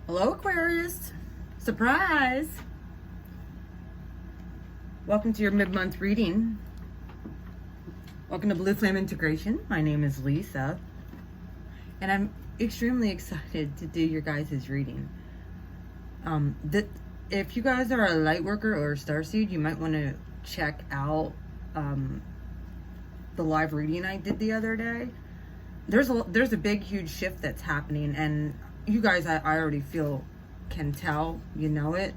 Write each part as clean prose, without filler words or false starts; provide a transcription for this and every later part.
Hello, Aquarius. Surprise. Welcome to your mid-month reading. Welcome to Blue Flame Integration. My name is Lisa, and I'm extremely excited to do your guys' reading. If you guys are a light worker or a starseed, you might want to check out the live reading I did the other day. There's a big, huge shift that's happening, and you guys, I already can tell, you know it.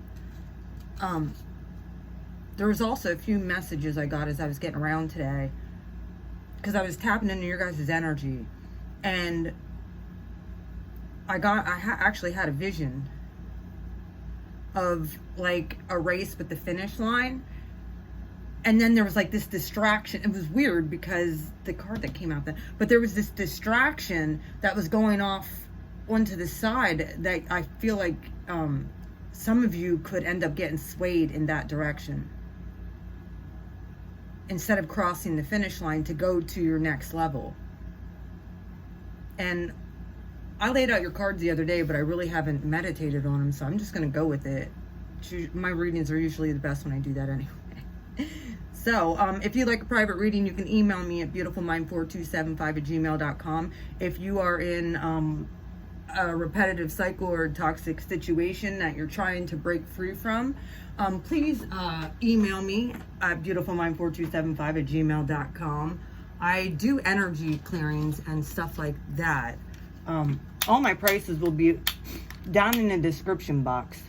There was also a few messages I got as I was getting around today, because I was tapping into your guys' energy, and I actually had a vision of like a race with the finish line. And then there was like this distraction. It was weird because the card that came out, but there was this distraction that was going off onto the side that I feel like some of you could end up getting swayed in that direction instead of crossing the finish line to go to your next level. And I laid out your cards the other day, but I really haven't meditated on them, so I'm just going to go with it. My readings are usually the best when I do that anyway. So, if you'd like a private reading, you can email me at beautifulmind4275@gmail.com. If you are in a repetitive cycle or toxic situation that you're trying to break free from, please email me at beautifulmind4275@gmail.com. I do energy clearings and stuff like that. All my prices will be down in the description box.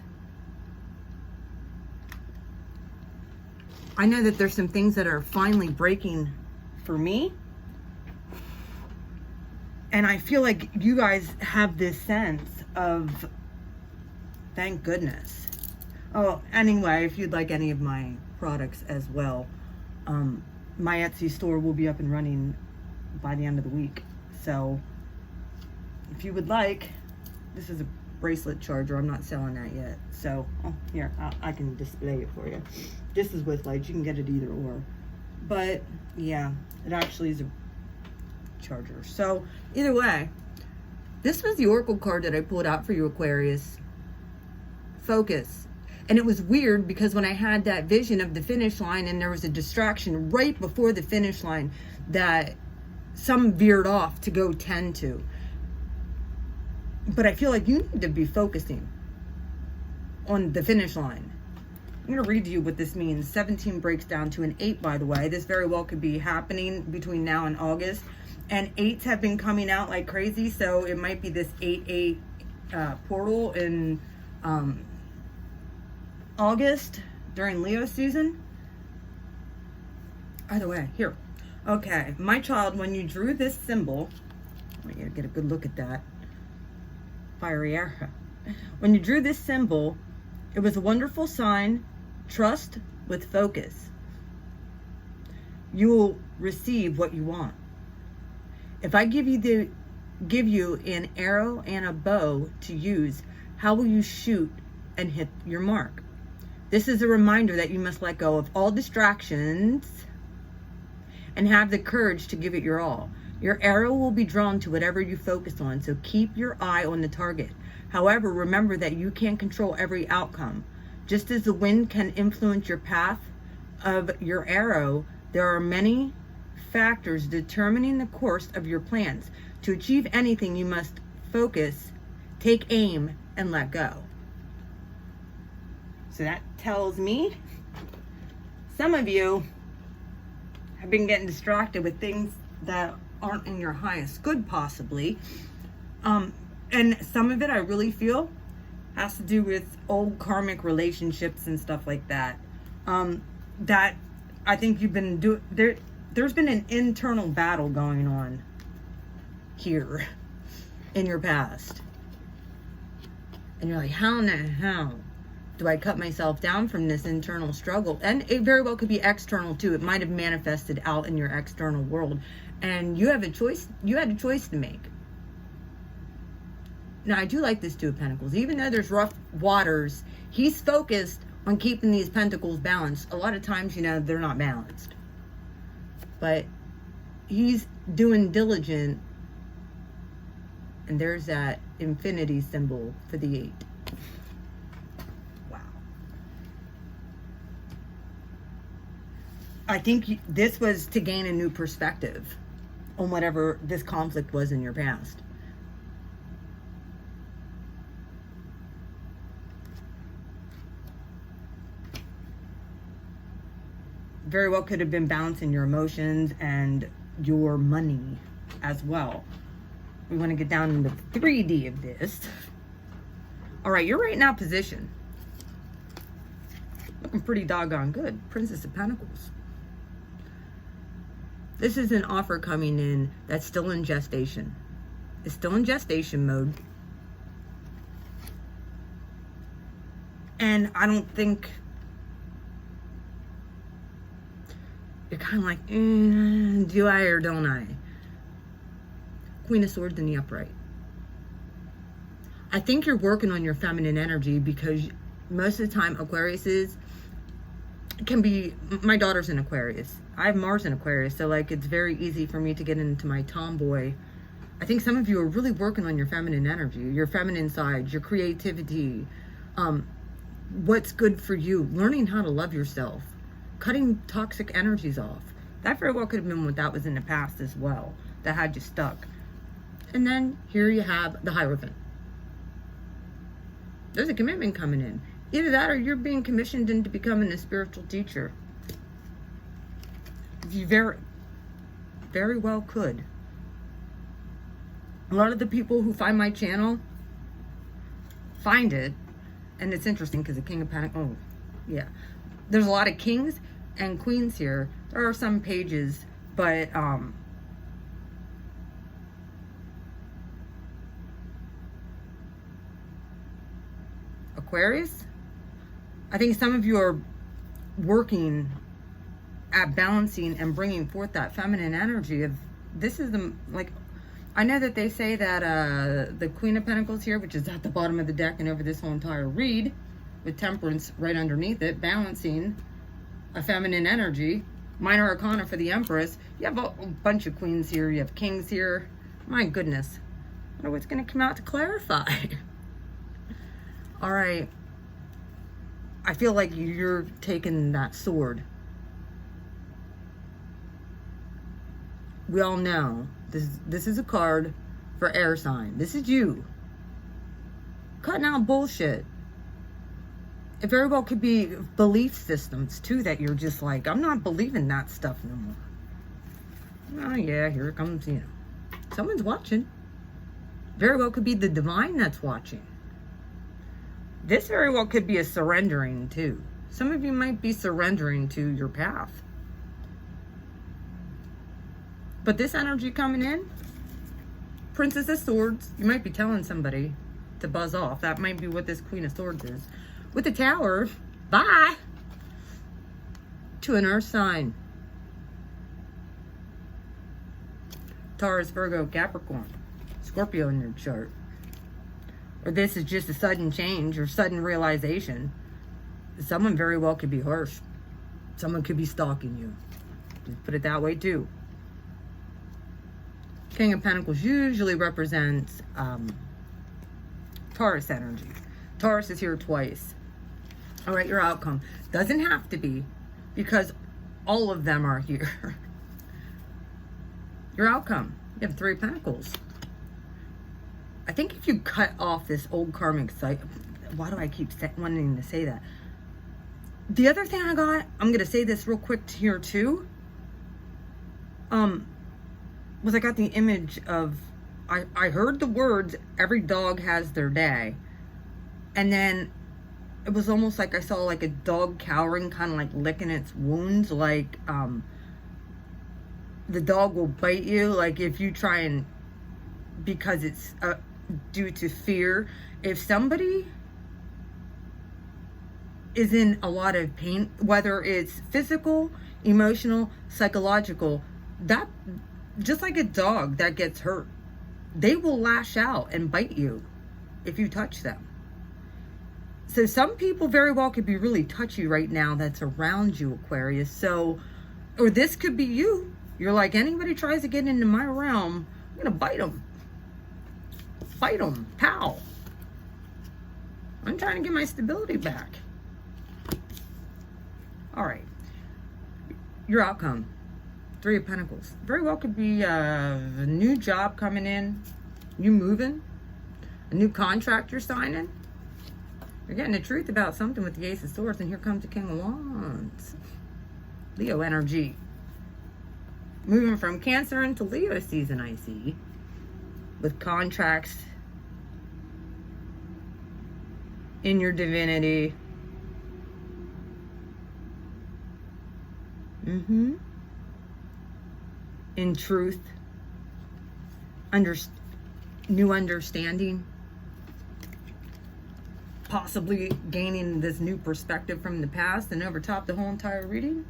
I know that there's some things that are finally breaking for me. And I feel like you guys have this sense of, thank goodness. Oh, anyway, if you'd like any of my products as well, my Etsy store will be up and running by the end of the week. So if you would like, this is a bracelet charger. I'm not selling that yet. So, here, I can display it for you. This is with lights. You can get it either or. But, yeah, it actually is a charger. So, either way, this was the Oracle card that I pulled out for you, Aquarius. Focus. And it was weird because when I had that vision of the finish line and there was a distraction right before the finish line that some veered off to go tend to. But I feel like you need to be focusing on the finish line. I'm going to read to you what this means. 17 breaks down to an 8, by the way. This very well could be happening between now and August. And 8s have been coming out like crazy, so it might be this 8-8 portal in August during Leo season. Either way, here. Okay, my child, when you drew this symbol, I want you to get a good look at that. Fiery arrow. When you drew this symbol, it was a wonderful sign. Trust with focus. You will receive what you want. If I give you an arrow and a bow to use, how will you shoot and hit your mark? This is a reminder that you must let go of all distractions and have the courage to give it your all. Your arrow will be drawn to whatever you focus on, so keep your eye on the target. However, remember that you can't control every outcome. Just as the wind can influence your path of your arrow, there are many factors determining the course of your plans. To achieve anything, you must focus, take aim, and let go. So that tells me some of you have been getting distracted with things that aren't in your highest good, possibly. And some of it I really feel has to do with old karmic relationships and stuff like that. That I think you've been doing. There's been an internal battle going on here in your past. And you're like, how in the hell do I cut myself down from this internal struggle? And it very well could be external too. It might have manifested out in your external world. And you have a choice. You had a choice to make. Now, I do like this Two of Pentacles. Even though there's rough waters, he's focused on keeping these pentacles balanced. A lot of times, they're not balanced. But he's doing diligent And there's that infinity symbol for the 8. Wow. I think this was to gain a new perspective on whatever this conflict was in your past. Very well could have been balancing your emotions and your money as well. We want to get down into the 3D of this. All right, you're right now position. Looking pretty doggone good. Princess of Pentacles. This is an offer coming in that's still in gestation. It's still in gestation mode. And I don't think... You're kind of like, do I or don't I? Queen of Swords in the upright. I think you're working on your feminine energy because most of the time Aquariuses can be... My daughter's in Aquarius. I have Mars in Aquarius, so like it's very easy for me to get into my tomboy. I think some of you are really working on your feminine energy, your feminine side, your creativity, what's good for you, learning how to love yourself, cutting toxic energies off. That very well could have been what that was in the past as well, that had you stuck. And then here you have the Hierophant. There's a commitment coming in. Either that or you're being commissioned into becoming a spiritual teacher. You very well could. A lot of the people who find my channel find it, and it's interesting because the King of Pentacles, oh yeah, there's a lot of kings and queens here. There are some pages, but Aquarius, I think some of you are working at balancing and bringing forth that feminine energy of, this is the, like, I know that they say that the Queen of Pentacles here, which is at the bottom of the deck and over this whole entire read, with Temperance right underneath it, balancing a feminine energy. Minor Arcana for the Empress. You have a bunch of queens here. You have kings here. My goodness. I wonder what's going to come out to clarify. All right. I feel like you're taking that sword. We all know this is a card for air sign. This is you cutting out bullshit. It very well could be belief systems too that you're just like, I'm not believing that stuff no more. Oh yeah, here it comes, you know, someone's watching. Very well could be the divine that's watching. This very well could be a surrendering too. Some of you might be surrendering to your path. But this energy coming in, Princess of Swords, you might be telling somebody to buzz off. That might be what this Queen of Swords is. With the Tower, bye, to an earth sign. Taurus, Virgo, Capricorn, Scorpio in your chart. Or this is just a sudden change or sudden realization. Someone very well could be harsh. Someone could be stalking you. Just put it that way too. King of Pentacles usually represents Taurus energy. Taurus is here twice. All right, your outcome. Doesn't have to be, because all of them are here. Your outcome. You have 3 of Pentacles. I think if you cut off this old karmic cycle, why do I keep wanting to say that? The other thing I got, I'm going to say this real quick here too, was I got the image of, I heard the words, every dog has their day. And then it was almost like I saw like a dog cowering, kind of like licking its wounds, like the dog will bite you, like if you try and, because it's due to fear. If somebody is in a lot of pain, whether it's physical, emotional, psychological, that, just like a dog that gets hurt, they will lash out and bite you if you touch them. So some people very well could be really touchy right now that's around you, Aquarius. So, or this could be you. You're like, anybody tries to get into my realm, I'm going to bite them. Fight them. Pow. I'm trying to get my stability back. All right. Your outcome. 3 of Pentacles. Very well could be a new job coming in. You moving. A new contract you're signing. You're getting the truth about something with the Ace of Swords. And here comes the King of Wands. Leo energy. Moving from Cancer into Leo season, I see. With contracts in your divinity. In truth. New understanding. Possibly gaining this new perspective from the past and overtop the whole entire reading.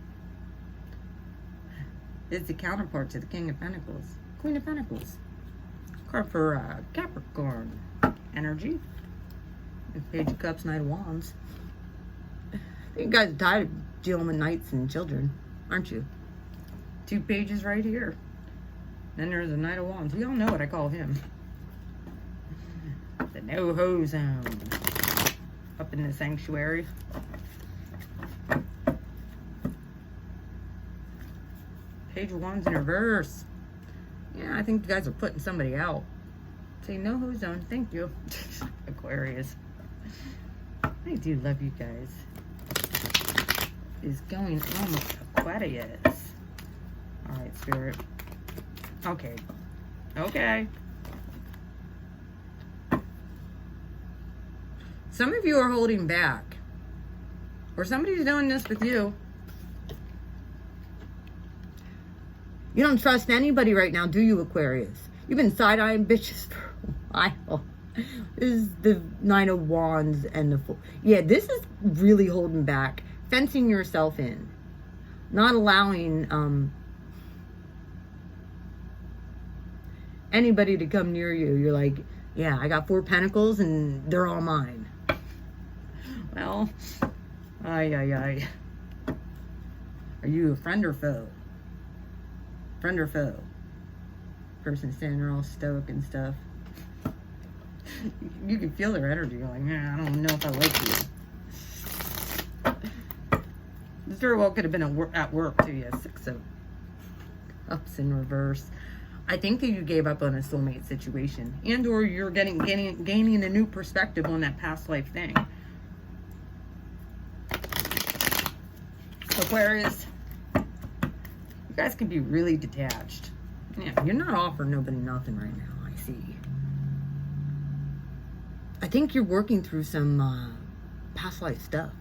It's the counterpart to the King of Pentacles. Queen of Pentacles. Card for Capricorn energy. Page of Cups, Knight of Wands. You guys are tired of dealing with knights and children, aren't you? 2 pages right here. Then there's a Knight of Wands. We all know what I call him. The no-ho zone. Up in the sanctuary. Page of Wands in reverse. Yeah, I think you guys are putting somebody out. Say no-ho zone. Thank you. Aquarius. I do love you guys. What is going on with Aquarius? Alright, Spirit. Okay. Okay. Some of you are holding back. Or somebody's doing this with you. You don't trust anybody right now, do you, Aquarius? You've been side-eyeing bitches for a while. This is the Nine of Wands and the Fool. Yeah, this is really holding back. Fencing yourself in. Not allowing anybody to come near you. You're like, yeah, I got 4 pentacles and they're all mine. Well, Are you a friend or foe? Friend or foe? Person standing there all stoic and stuff. You can feel their energy. You're like, man, I don't know if I like you. This very well could have been at work too. Yeah, 6 of Cups in reverse. I think that you gave up on a soulmate situation, and or you're gaining a new perspective on that past life thing. Aquarius, you guys can be really detached. Yeah, you're not offering nobody nothing right now, I see. I think you're working through some past life stuff.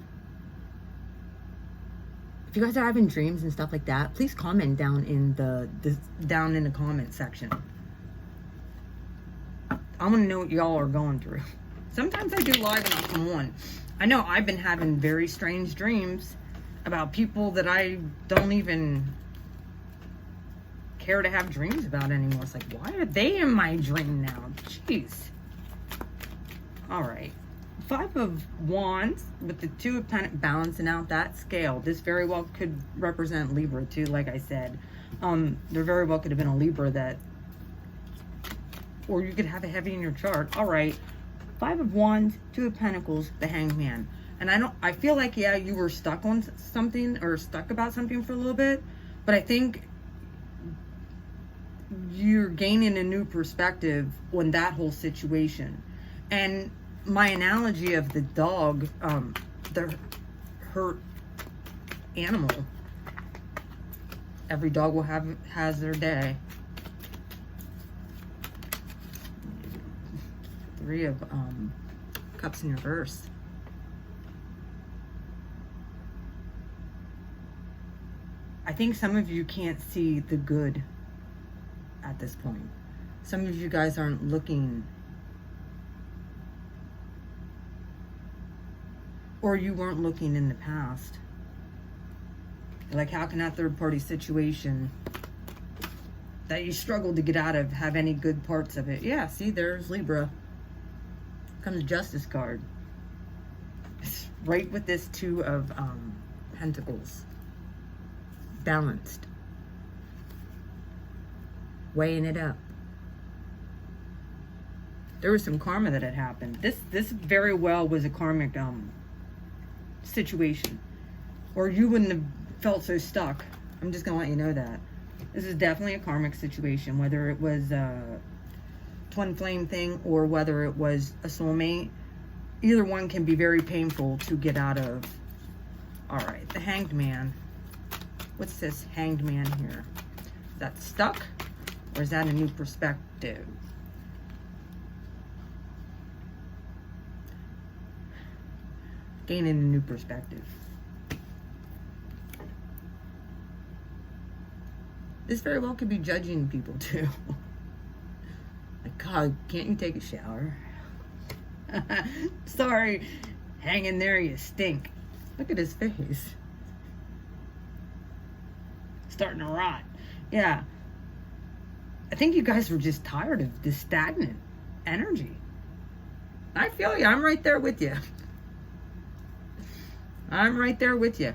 If you guys are having dreams and stuff like that, please comment down in the comment section. I want to know what y'all are going through. Sometimes I do live and I'll come on. I know I've been having very strange dreams about people that I don't even care to have dreams about anymore. It's like, why are they in my dream now? Jeez. All right. 5 of Wands with the 2 of Pentacles balancing out that scale. This very well could represent Libra too, like I said. There very well could have been a Libra that, or you could have a heavy in your chart. All right. 5 of Wands, 2 of Pentacles, the Hanged Man. And I feel like, yeah, you were stuck on something or stuck about something for a little bit, but I think you're gaining a new perspective on that whole situation. And my analogy of the dog, the hurt animal, every dog has their day. 3 of Cups in reverse. I think some of you can't see the good at this point. Some of you guys aren't looking, or you weren't looking in the past. Like, how can that third party situation that you struggled to get out of have any good parts of it? Yeah, see, there's Libra. Comes the Justice card. It's right with this 2 of Pentacles. Balanced. Weighing it up. there was some karma that had happened. This very well was a karmic situation, or you wouldn't have felt so stuck. I'm just gonna let you know that this is definitely a karmic situation, whether it was a twin flame thing or whether it was a soulmate. Either one can be very painful to get out of. All right, the Hanged Man. What's this Hanged Man here? Is that stuck, or is that a new perspective? Gaining a new perspective. This very well could be judging people too. Like, God, can't you take a shower? Sorry, hang in there, you stink. Look at his face. Starting to rot. Yeah. I think you guys were just tired of this stagnant energy. I feel you. I'm right there with you. I'm right there with you.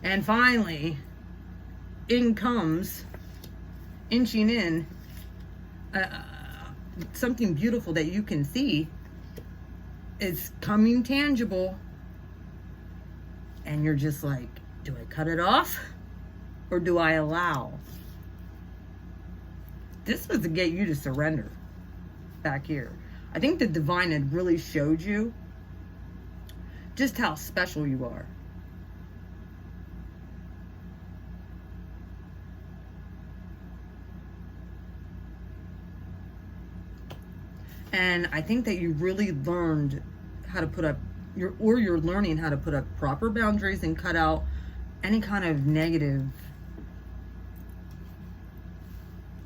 And finally, in comes, inching in, something beautiful that you can see. It's coming tangible. And you're just like, do I cut it off? Or do I allow? This was to get you to surrender back here. I think the divine had really showed you just how special you are. And I think that you really learned how to put up you're learning how to put up proper boundaries and cut out any kind of negative,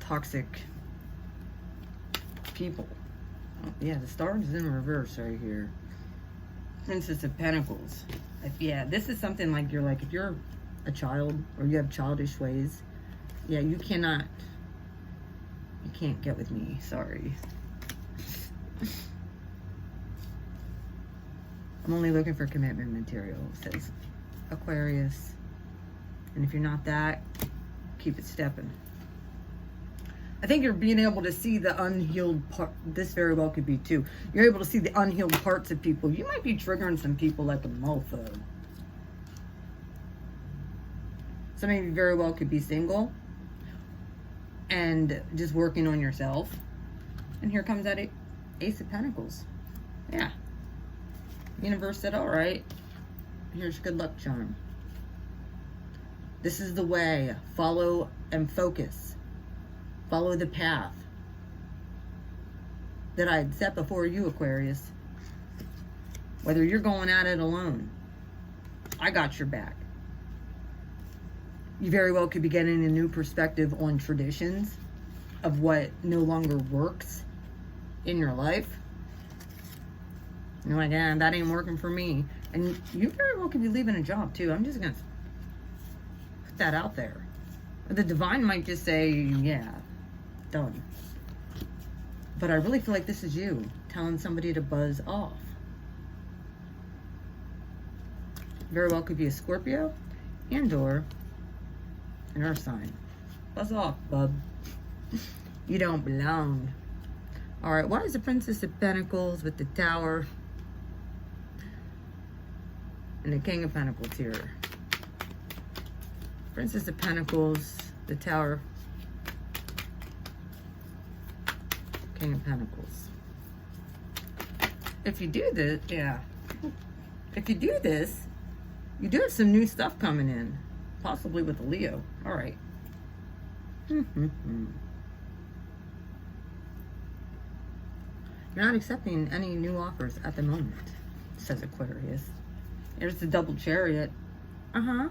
toxic people. Oh, yeah, the star is in reverse right here. Princess of Pentacles. Yeah, this is something like if you're a child or you have childish ways, yeah, you can't get with me. Sorry. I'm only looking for commitment material, says Aquarius. And if you're not that, keep it stepping. I think you're being able to see the unhealed part. This very well could be too. You're able to see the unhealed parts of people. You might be triggering some people like a mofo. Some of you very well could be single and just working on yourself. And here comes that Ace of Pentacles. Yeah. Universe said, all right, here's your good luck charm. This is the way. Follow and focus. Follow the path that I had set before you, Aquarius. Whether you're going at it alone, I got your back. You very well could be getting a new perspective on traditions of what no longer works in your life. You're like, yeah, that ain't working for me. And you very well could be leaving a job too. I'm just going to put that out there. The divine might just say, yeah, done. But I really feel like this is you telling somebody to buzz off. Very well could be a Scorpio and or an earth sign. Buzz off, bub. You don't belong. All right, why is the Princess of Pentacles with the Tower and the King of Pentacles here? Princess of Pentacles, the Tower, King of Pentacles. If you do this, yeah. If you do this, you do have some new stuff coming in. Possibly with a Leo. All right. You're not accepting any new offers at the moment, says Aquarius. There's the double chariot. Uh-huh.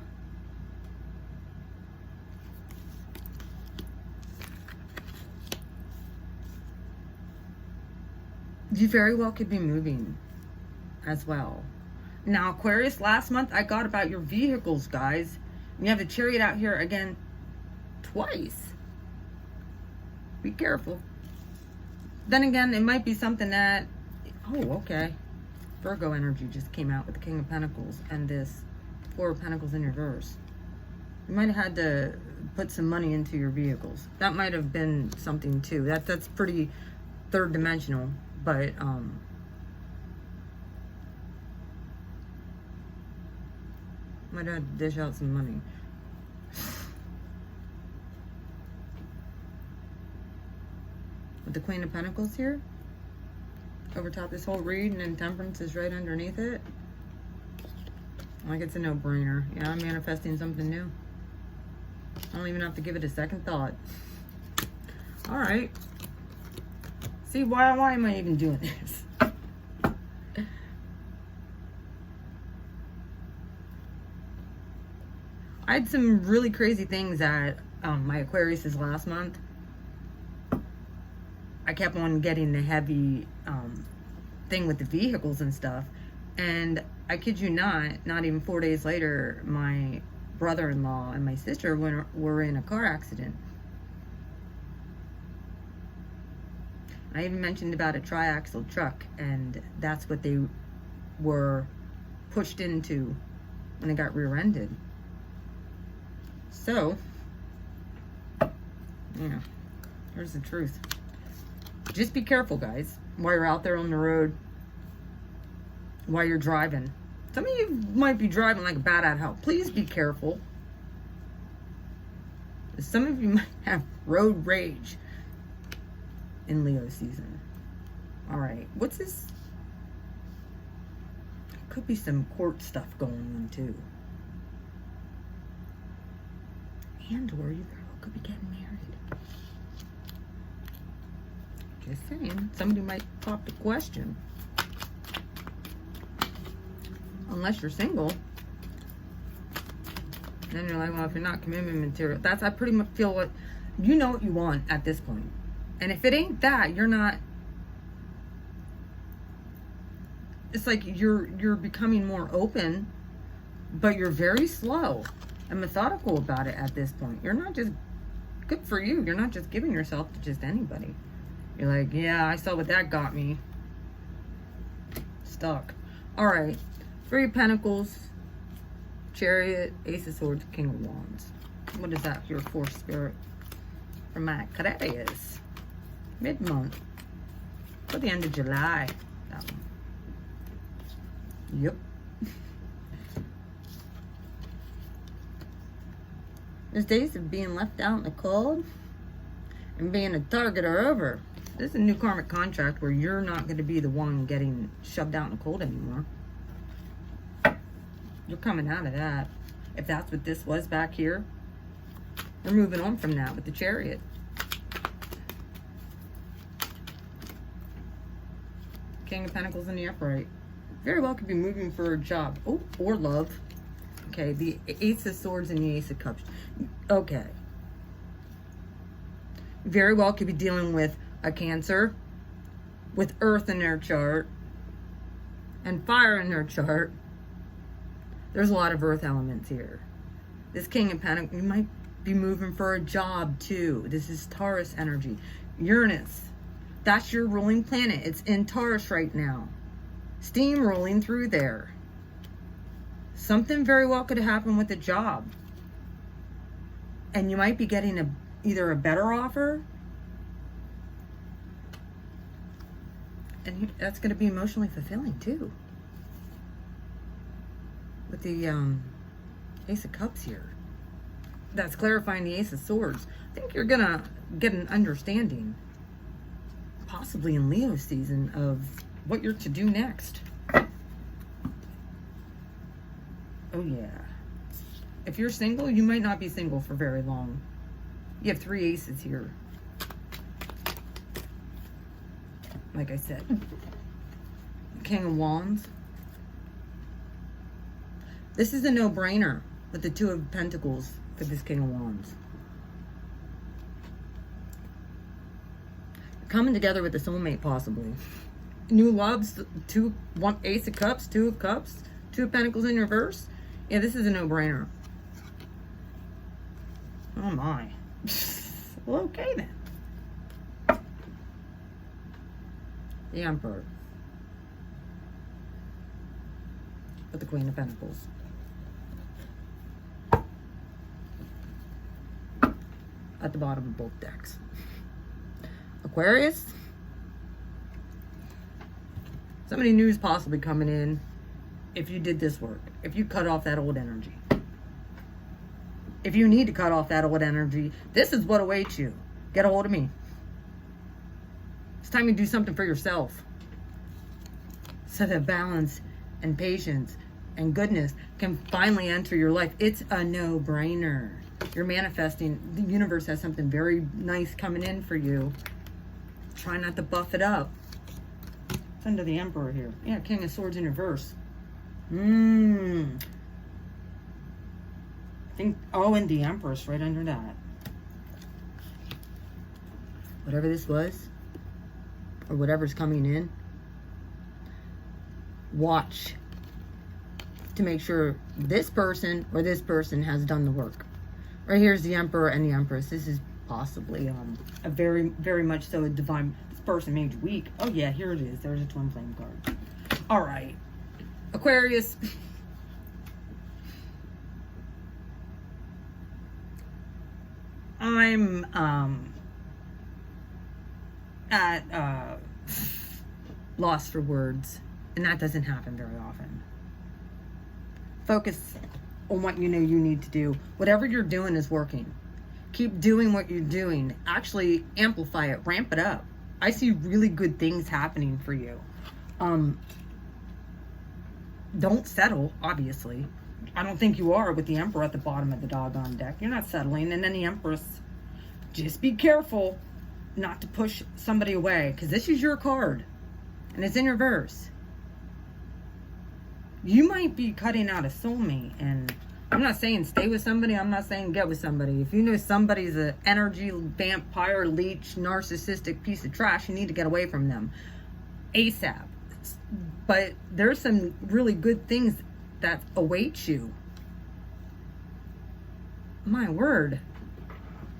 You very well could be moving as well. Now, Aquarius, last month I got about your vehicles, guys. You have the chariot out here again twice. Be careful. Then again, it might be something that, oh, okay. Virgo energy just came out with the King of Pentacles and this Four of Pentacles in reverse. You might have had to put some money into your vehicles. That might have been something too. That's pretty third dimensional. But might have to dish out some money. With the Queen of Pentacles here, over top this whole read, and then Temperance is right underneath it. Like, it's a no-brainer. Yeah, I'm manifesting something new. I don't even have to give it a second thought. All right. See, why am I even doing this? I had some really crazy things at my Aquarius's last month. I kept on getting the heavy thing with the vehicles and stuff. And I kid you not even 4 days later, my brother-in-law and my sister were in a car accident. I even mentioned about a triaxle truck, and that's what they were pushed into when they got rear-ended. So, yeah, here's the truth. Just be careful, guys, while you're out there on the road, while you're driving. Some of you might be driving like a bat out of hell. Please be careful. Some of you might have road rage in Leo season. All right, what's this? Could be some court stuff going on too. And or you could be getting married. Just saying. Somebody might pop the question. Unless you're single. Then you're like, well, if you're not commitment material. I pretty much feel what, you know what you want at this point. And if it ain't that, you're not. It's like you're becoming more open, but you're very slow and methodical about it at this point. You're not just, good for you, you're not just giving yourself to just anybody. You're like, yeah, I saw what that got me. Stuck. All right. 3 of Pentacles, Chariot, Ace of Swords, King of Wands. What is that here for, Spirit? For my Aquarius. Mid-month. For the end of July. That one. Yep. Those days of being left out in the cold and being a target are over. This is a new karmic contract where you're not going to be the one getting shoved out in the cold anymore. You're coming out of that. If that's what this was back here, you're moving on from that with the Chariot. King of Pentacles in the upright. Very well could be moving for a job. Oh, or love. Okay, the Ace of Swords and the Ace of Cups. Okay. Very well could be dealing with a Cancer, with Earth in their chart, and fire in their chart. There's a lot of earth elements here. This King of Pentacles, you might be moving for a job too. This is Taurus energy. Uranus, that's your ruling planet. It's in Taurus right now. Steam rolling through there. Something very well could happen with a job. And you might be getting either a better offer, and that's going to be emotionally fulfilling too. With the Ace of Cups here. That's clarifying the Ace of Swords. I think you're going to get an understanding, possibly in Leo season, of what you're to do next. Oh yeah. If you're single, you might not be single for very long. You have 3 aces here. Like I said. King of Wands. This is a no-brainer with the 2 of Pentacles for this King of Wands. Coming together with a soulmate, possibly. New loves, 1 Ace of Cups, 2 of Cups, 2 of Pentacles in reverse. Yeah, this is a no-brainer. Oh my. Well, okay then. The Emperor. With the Queen of Pentacles. At the bottom of both decks. Aquarius. Somebody new is possibly coming in if you did this work. If you cut off that old energy. If you need to cut off that old energy, this is what awaits you. Get a hold of me. It's time to do something for yourself. So that balance and patience and goodness can finally enter your life. It's a no-brainer. You're manifesting. The universe has something very nice coming in for you. Try not to buff it up. It's under the Emperor here. Yeah, King of Swords in reverse. I think, oh, and the Empress right under that. Whatever this was, or whatever's coming in, watch to make sure this person or this person has done the work. Right here's the Emperor and the Empress. This is possibly a very, very much so a divine. This person made you weak. Oh yeah, here it is. There's a twin flame card. All right, Aquarius. I'm at loss for words, and that doesn't happen very often. Focus on what you know you need to do. Whatever you're doing is working. Keep doing what you're doing. Actually amplify it, ramp it up. I see really good things happening for you. Don't settle, obviously. I don't think you are with the Emperor at the bottom of the doggone deck. You're not settling. And then the Empress. Just be careful not to push somebody away, because this is your card. And it's in reverse. You might be cutting out a soulmate. And I'm not saying stay with somebody. I'm not saying get with somebody. If you know somebody's an energy vampire, leech, narcissistic piece of trash, you need to get away from them ASAP. But there's some really good things that await you. My word.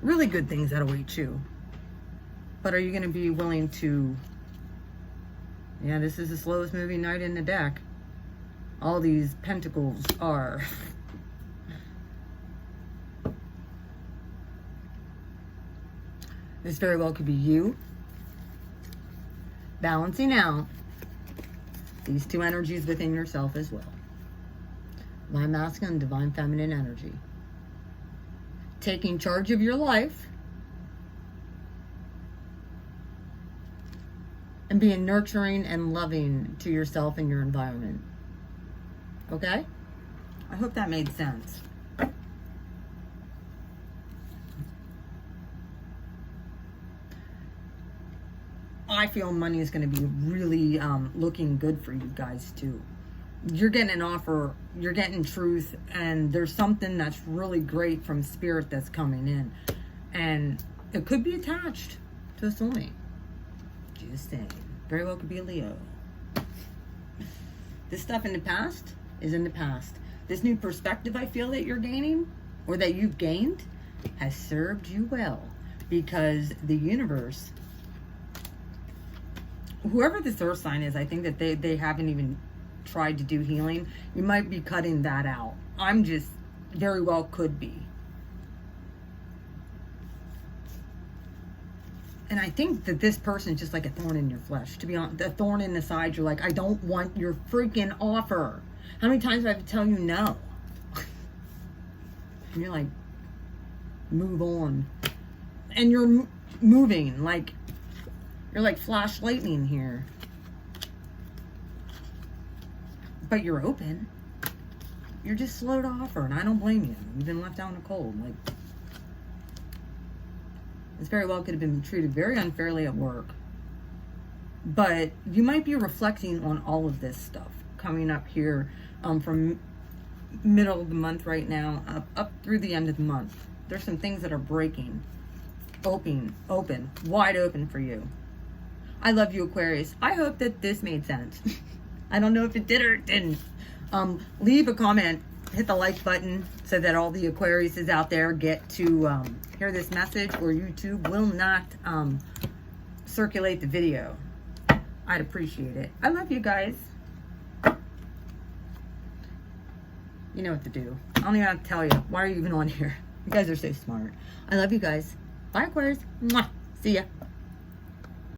Really good things that await you. But are you going to be willing to... Yeah, this is the slowest moving night in the deck. All these pentacles are... This very well could be you balancing out these two energies within yourself as well. Divine masculine, divine feminine energy. Taking charge of your life and being nurturing and loving to yourself and your environment. Okay? I hope that made sense. I feel money is going to be really looking good for you guys too. You're getting an offer, you're getting truth, and there's something that's really great from spirit that's coming in. And it could be attached to a soulmate. Just saying. Very well could be a Leo. This stuff in the past is in the past. This new perspective I feel that you're gaining, or that you've gained, has served you well. Because the universe, whoever this earth sign is, I think that they haven't even tried to do healing. You might be cutting that out. I'm just very well could be. And I think that this person is just like a thorn in your flesh. To be honest, a thorn in the side. You're like, I don't want your freaking offer. How many times do I have to tell you no? And you're like, move on. And you're moving like, you're like flash lightning here. But you're open. You're just slow to offer, and I don't blame you. You've been left out in the cold. Like, this very well could have been treated very unfairly at work. But you might be reflecting on all of this stuff coming up here from middle of the month right now up through the end of the month. There's some things that are breaking. Open, wide open for you. I love you, Aquarius. I hope that this made sense. I don't know if it did or it didn't. Leave a comment. Hit the like button so that all the Aquariuses out there get to hear this message, or YouTube will not circulate the video. I'd appreciate it. I love you guys. You know what to do. I don't even have to tell you. Why are you even on here? You guys are so smart. I love you guys. Bye, Aquarius. Mwah. See ya.